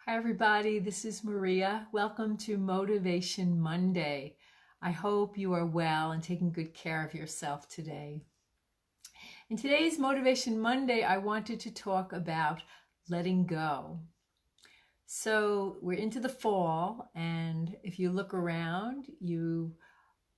Hi everybody, this is Maria. Welcome to Motivation Monday. I hope you are well and taking good care of yourself today. In today's Motivation Monday, I wanted to talk about letting go. So we're into the fall, and if you look around, you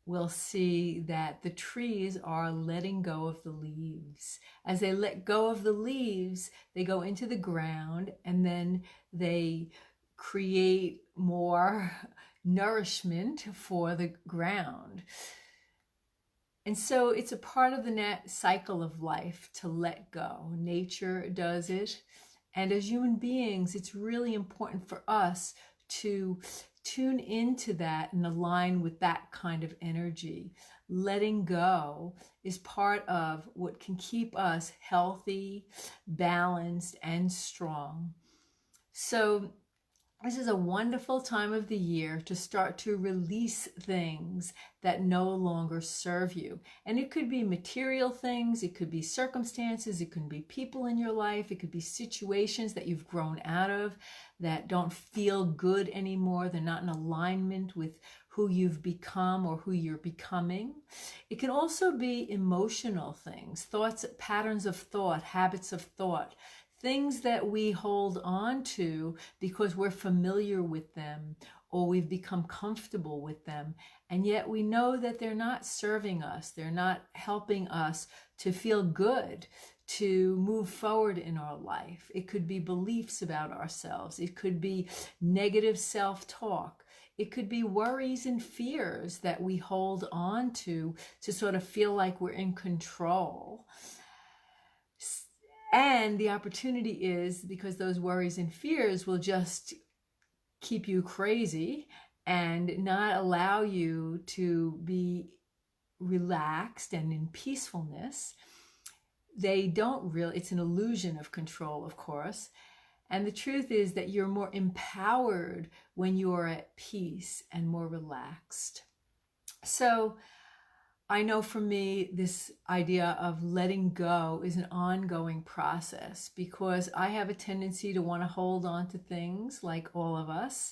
will see that the trees are letting go of the leaves. As they let go of the leaves, they go into the ground and then they create more nourishment for the ground. And so it's a part of the cycle of life to let go. Nature does it. And as human beings, it's really important for us to tune into that and align with that kind of energy. Letting go is part of what can keep us healthy, balanced, and strong. So this is a wonderful time of the year to start to release things that no longer serve you. And it could be material things, it could be circumstances, it could be people in your life, it could be situations that you've grown out of that don't feel good anymore. They're not in alignment with who you've become or who you're becoming. It can also be emotional things, thoughts, patterns of thought, habits of thought. Things that we hold on to because we're familiar with them or we've become comfortable with them. And yet we know that they're not serving us. They're not helping us to feel good, to move forward in our life. It could be beliefs about ourselves. It could be negative self-talk. It could be worries and fears that we hold on to sort of feel like we're in control. And the opportunity is because those worries and fears will just keep you crazy and not allow you to be relaxed and in peacefulness. They don't really, it's an illusion of control, of course. And the truth is that you're more empowered when you're at peace and more relaxed. So I know for me, this idea of letting go is an ongoing process because I have a tendency to want to hold on to things, like all of us,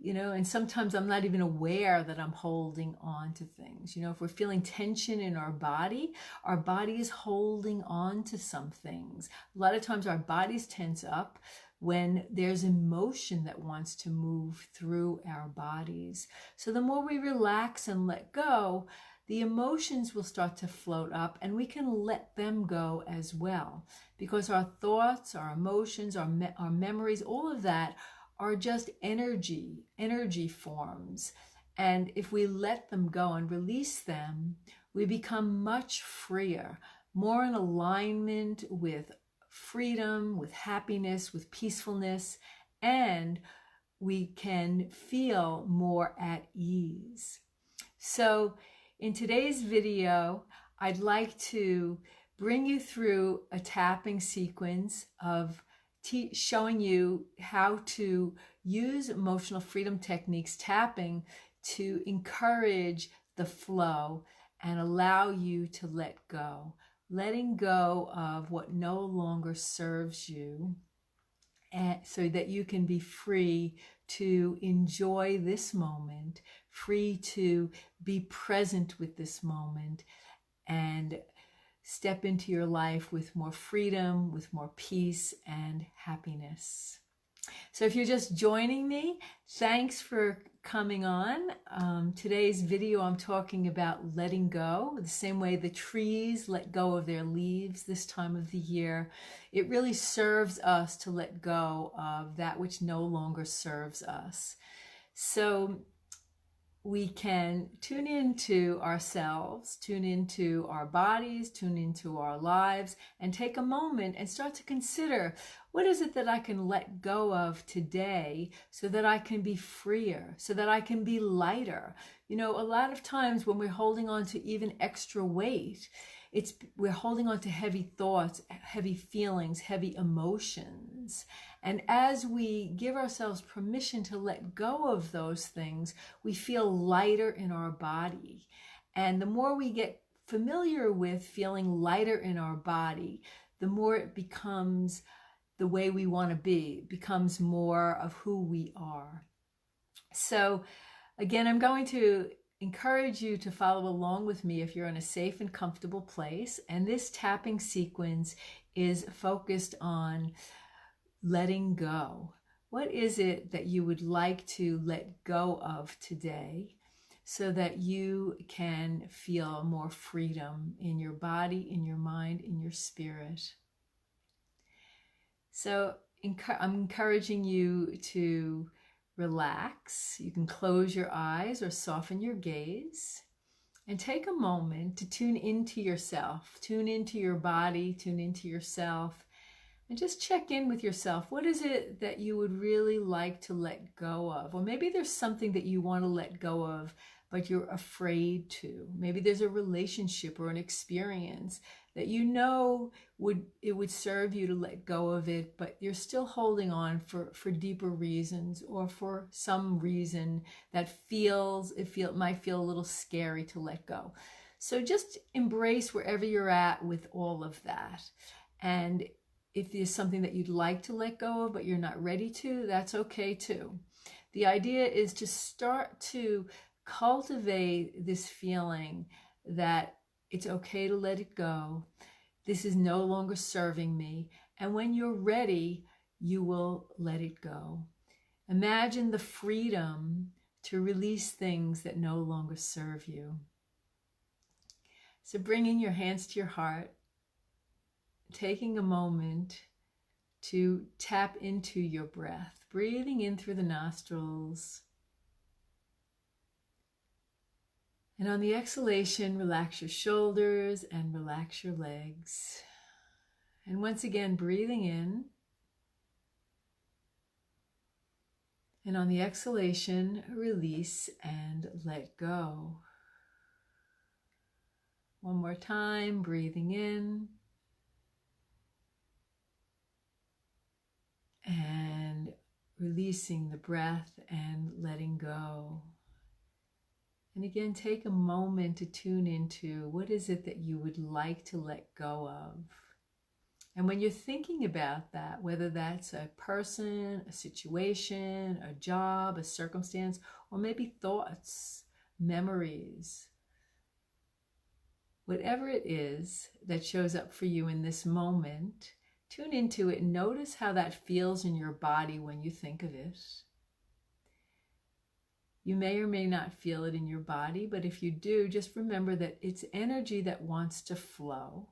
and sometimes I'm not even aware that I'm holding on to things. If we're feeling tension in our body is holding on to some things. A lot of times our bodies tense up when there's emotion that wants to move through our bodies. So the more we relax and let go, the emotions will start to float up and we can let them go as well, because our thoughts, our emotions, our memories, all of that are just energy forms. And if we let them go and release them, we become much freer, more in alignment with freedom, with happiness, with peacefulness, and we can feel more at ease. So in today's video, I'd like to bring you through a tapping sequence of showing you how to use emotional freedom techniques, tapping, to encourage the flow and allow you to let go. Letting go of what no longer serves you, and so that you can be free to enjoy this moment, free to be present with this moment, and step into your life with more freedom, with more peace and happiness. So if you're just joining me, thanks for coming on. Today's video, I'm talking about letting go, the same way the trees let go of their leaves this time of the year. It really serves us to let go of that which no longer serves us. So we can tune into ourselves, tune into our bodies, tune into our lives, and take a moment and start to consider, what is it that I can let go of today so that I can be freer, so that I can be lighter? A lot of times when we're holding on to even extra weight, we're holding on to heavy thoughts, heavy feelings, heavy emotions. And as we give ourselves permission to let go of those things, we feel lighter in our body. And the more we get familiar with feeling lighter in our body, the more it becomes the way we want to be. It becomes more of who we are. So again, I'm going to encourage you to follow along with me if you're in a safe and comfortable place. And this tapping sequence is focused on letting go. What is it that you would like to let go of today so that you can feel more freedom in your body, in your mind, in your spirit? So I'm encouraging you to relax. You can close your eyes or soften your gaze and take a moment to tune into yourself, tune into your body, tune into yourself, and just check in with yourself. What is it that you would really like to let go of? Or maybe there's something that you want to let go of, but you're afraid to. Maybe there's a relationship or an experience that you know it would serve you to let go of it, but you're still holding on for deeper reasons, or for some reason that might feel a little scary to let go. So just embrace wherever you're at with all of that. And if there's something that you'd like to let go of, but you're not ready to, that's okay too. The idea is to start to cultivate this feeling that it's okay to let it go. This is no longer serving me. And when you're ready, you will let it go. Imagine the freedom to release things that no longer serve you. So bringing your hands to your heart, taking a moment to tap into your breath, breathing in through the nostrils. And on the exhalation, relax your shoulders and relax your legs. And once again, breathing in. And on the exhalation, release and let go. One more time, breathing in. And releasing the breath and letting go. And again, take a moment to tune into what is it that you would like to let go of. And when you're thinking about that, whether that's a person, a situation, a job, a circumstance, or maybe thoughts, memories, whatever it is that shows up for you in this moment, tune into it and notice how that feels in your body when you think of it. You may or may not feel it in your body, but if you do, just remember that it's energy that wants to flow.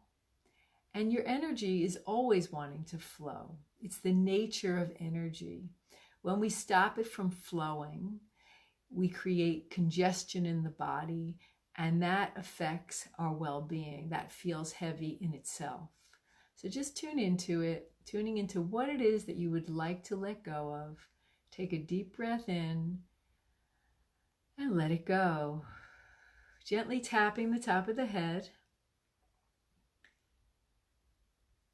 And your energy is always wanting to flow. It's the nature of energy. When we stop it from flowing, we create congestion in the body, and that affects our well-being. That feels heavy in itself. So just tune into it, tuning into what it is that you would like to let go of. Take a deep breath in and let it go. Gently tapping the top of the head.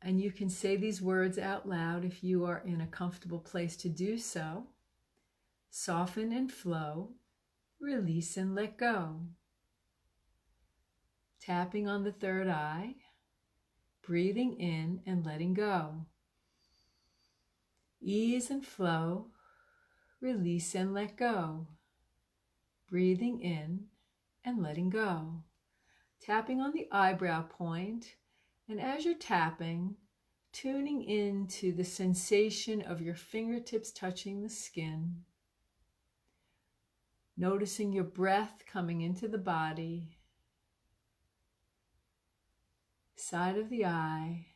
And you can say these words out loud if you are in a comfortable place to do so. Soften and flow, release and let go. Tapping on the third eye, breathing in and letting go. Ease and flow, release and let go. Breathing in and letting go. Tapping on the eyebrow point, and as you're tapping, tuning into the sensation of your fingertips touching the skin. Noticing your breath coming into the body, side of the eye,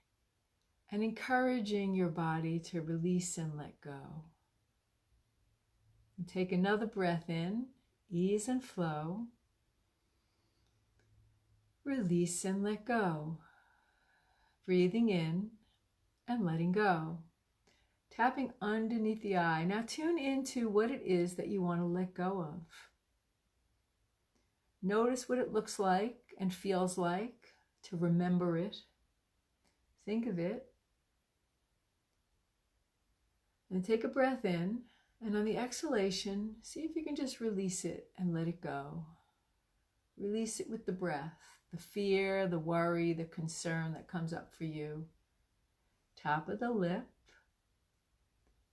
and encouraging your body to release and let go. And take another breath in, ease and flow. Release and let go. Breathing in and letting go. Tapping underneath the eye. Now tune into what it is that you want to let go of. Notice what it looks like and feels like to remember it. Think of it. And take a breath in. And on the exhalation, see if you can just release it and let it go. Release it with the breath. The fear, the worry, the concern that comes up for you. Top of the lip,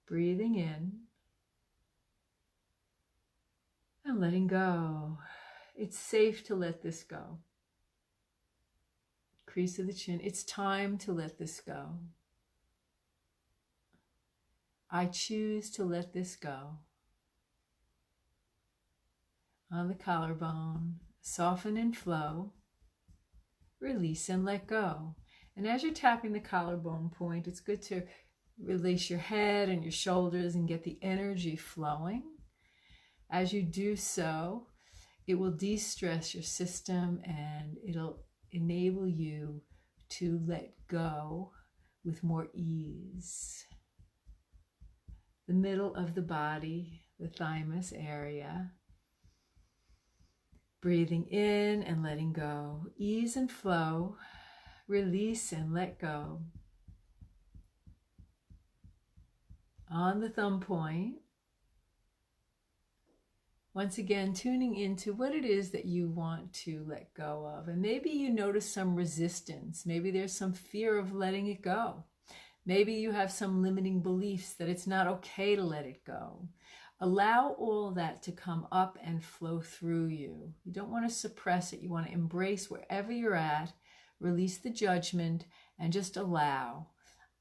Breathing in and letting go. It's safe to let this go. Crease of the chin. It's time to let this go. I choose to let this go. On the collarbone, soften and flow. Release and let go. And as you're tapping the collarbone point, it's good to release your head and your shoulders and get the energy flowing. As you do so, it will de-stress your system and it'll enable you to let go with more ease. The middle of the body, the thymus area. Breathing in and letting go. Ease and flow. Release and let go. On the thumb point, once again, tuning into what it is that you want to let go of. And maybe you notice some resistance. Maybe there's some fear of letting it go. Maybe you have some limiting beliefs that it's not okay to let it go. Allow all that to come up and flow through you. You don't want to suppress it. You want to embrace wherever you're at, release the judgment, and just allow.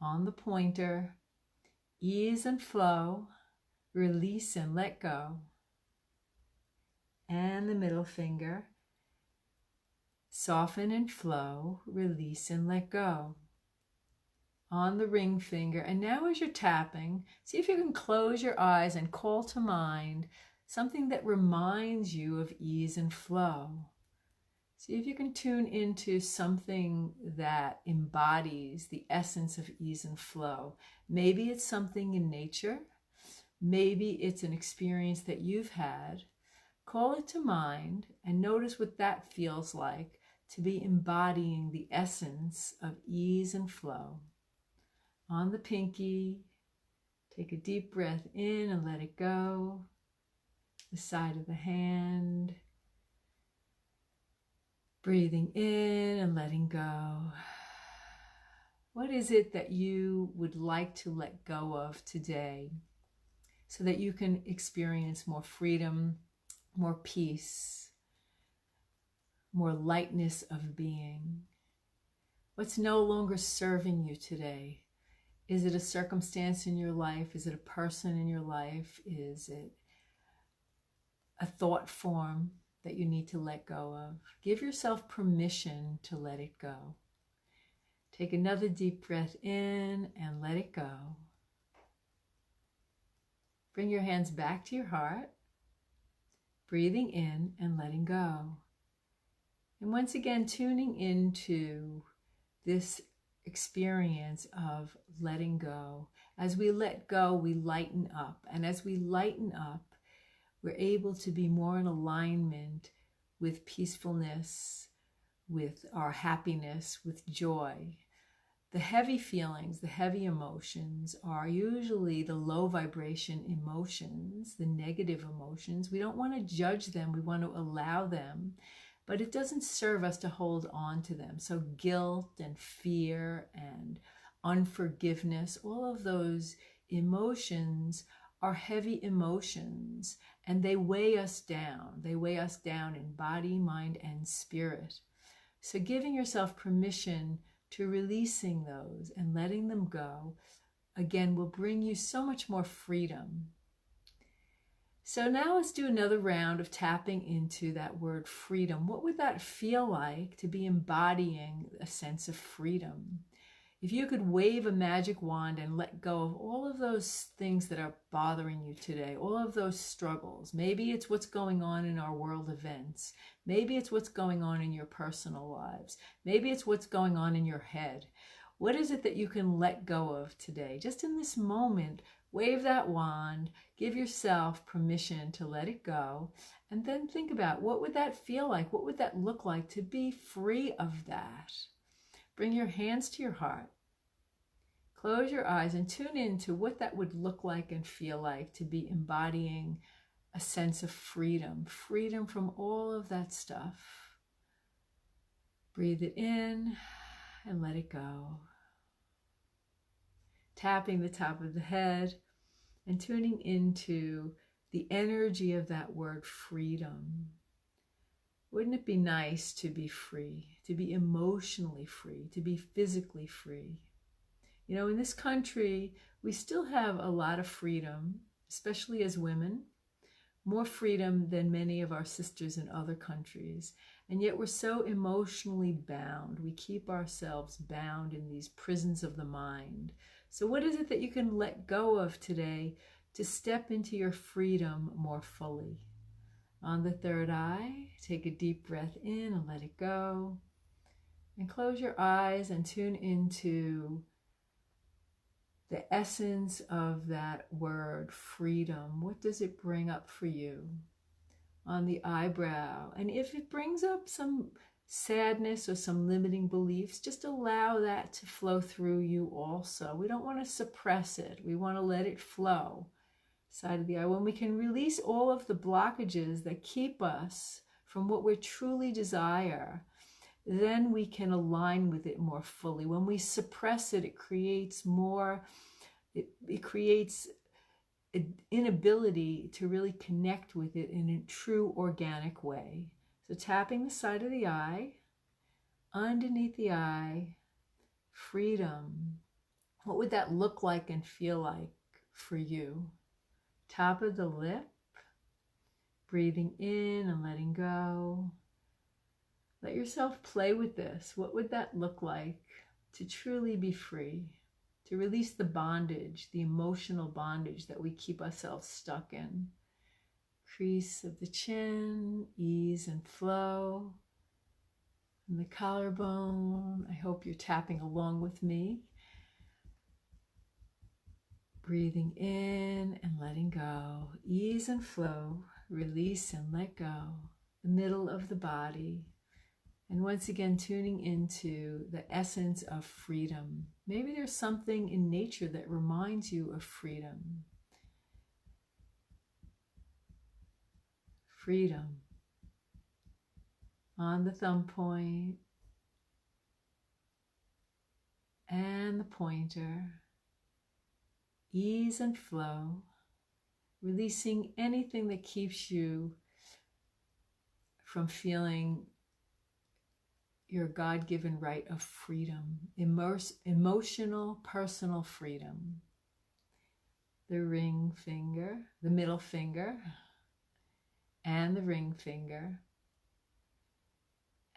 On the pointer, ease and flow, release and let go. And the middle finger, soften and flow, release and let go. On the ring finger, and now as you're tapping, see if you can close your eyes and call to mind something that reminds you of ease and flow. See if you can tune into something that embodies the essence of ease and flow. Maybe it's something in nature. Maybe it's an experience that you've had. Call it to mind and notice what that feels like to be embodying the essence of ease and flow. On the pinky, take a deep breath in and let it go. The side of the hand. Breathing in and letting go. What is it that you would like to let go of today so that you can experience more freedom, more peace, more lightness of being? What's no longer serving you today? Is it a circumstance in your life? Is it a person in your life? Is it a thought form that you need to let go of? Give yourself permission to let it go. Take another deep breath in and let it go. Bring your hands back to your heart, breathing in and letting go. And once again, tuning into this experience of letting go. As we let go, we lighten up. And as we lighten up, we're able to be more in alignment with peacefulness, with our happiness, with joy. The heavy feelings, the heavy emotions are usually the low vibration emotions, the negative emotions. We don't want to judge them. We want to allow them. But it doesn't serve us to hold on to them. So guilt and fear and unforgiveness, all of those emotions are heavy emotions and they weigh us down. They weigh us down in body, mind, and spirit. So giving yourself permission to releasing those and letting them go, again, will bring you so much more freedom. So now let's do another round of tapping into that word freedom. What would that feel like to be embodying a sense of freedom? If you could wave a magic wand and let go of all of those things that are bothering you today, all of those struggles. Maybe it's what's going on in our world events. Maybe it's what's going on in your personal lives. Maybe it's what's going on in your head. What is it that you can let go of today? Just in this moment, wave that wand, give yourself permission to let it go, and then think about what would that feel like? What would that look like to be free of that? Bring your hands to your heart. Close your eyes and tune in to what that would look like and feel like to be embodying a sense of freedom. Freedom from all of that stuff. Breathe it in and let it go. Tapping the top of the head. and tuning into the energy of that word freedom. Wouldn't it be nice to be free, to be emotionally free, to be physically free? You know, in this country, we still have a lot of freedom, especially as women, more freedom than many of our sisters in other countries. And yet we're so emotionally bound. We keep ourselves bound in these prisons of the mind. So what is it that you can let go of today to step into your freedom more fully? On the third eye, take a deep breath in and let it go. And close your eyes and tune into the essence of that word, freedom. What does it bring up for you? On the eyebrow. And if it brings up some sadness or some limiting beliefs, just allow that to flow through you also. We don't want to suppress it. We want to let it flow. Side of the eye. When we can release all of the blockages that keep us from what we truly desire, then we can align with it more fully. When we suppress it, it creates more, it creates an inability to really connect with it in a true organic way. So tapping the side of the eye, underneath the eye, freedom. What would that look like and feel like for you? Top of the lip, breathing in and letting go. Let yourself play with this. What would that look like to truly be free? To release the bondage, the emotional bondage that we keep ourselves stuck in. Crease of the chin, ease and flow. And the collarbone. I hope you're tapping along with me. Breathing in and letting go. Ease and flow. Release and let go. The middle of the body. And once again, tuning into the essence of freedom. Maybe there's something in nature that reminds you of freedom. Freedom. On the thumb point and the pointer. Ease and flow. Releasing anything that keeps you from feeling your God-given right of freedom, emotional, personal freedom. The ring finger, the middle finger, and the ring finger,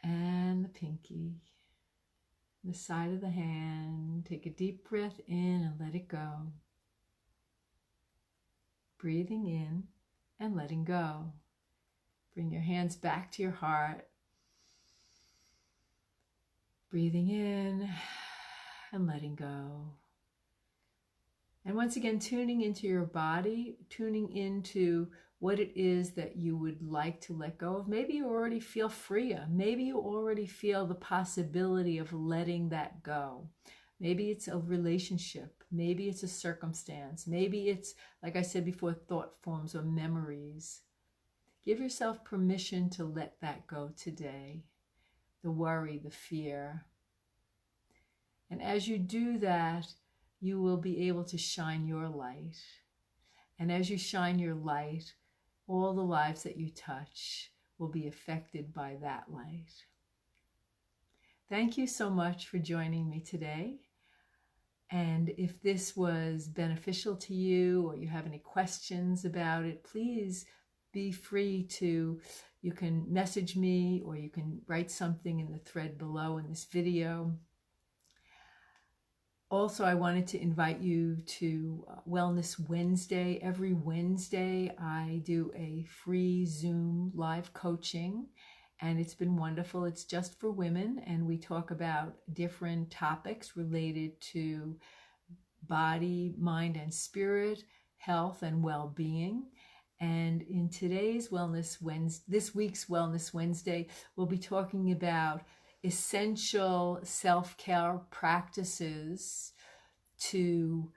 and the pinky, the side of the hand. Take a deep breath in and let it go. Breathing in and letting go. Bring your hands back to your heart. Breathing in and letting go. And once again, tuning into your body, tuning into what it is that you would like to let go of. Maybe you already feel freer. Maybe you already feel the possibility of letting that go. Maybe it's a relationship. Maybe it's a circumstance. Maybe it's, like I said before, thought forms or memories. Give yourself permission to let that go today. The worry, the fear. And as you do that, you will be able to shine your light. And as you shine your light, all the lives that you touch will be affected by that light. Thank you so much for joining me today. And if this was beneficial to you or you have any questions about it, please be free to, you can message me or you can write something in the thread below in this video. Also, I wanted to invite you to Wellness Wednesday. Every Wednesday, I do a free Zoom live coaching, and it's been wonderful. It's just for women, and we talk about different topics related to body, mind, and spirit, health, and well-being. And in today's Wellness Wednesday, this week's Wellness Wednesday, we'll be talking about essential self-care practices to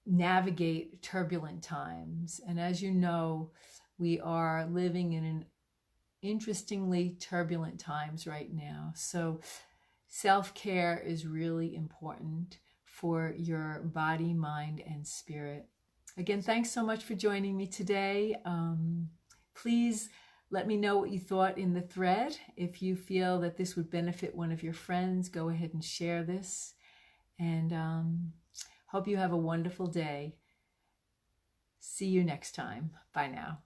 navigate turbulent times. And as you know, we are living in an interestingly turbulent times right now. So self-care is really important for your body, mind, and spirit. Again, thanks so much for joining me today. Please let me know what you thought in the thread. If you feel that this would benefit one of your friends, go ahead and share this. And hope you have a wonderful day. See you next time. Bye now.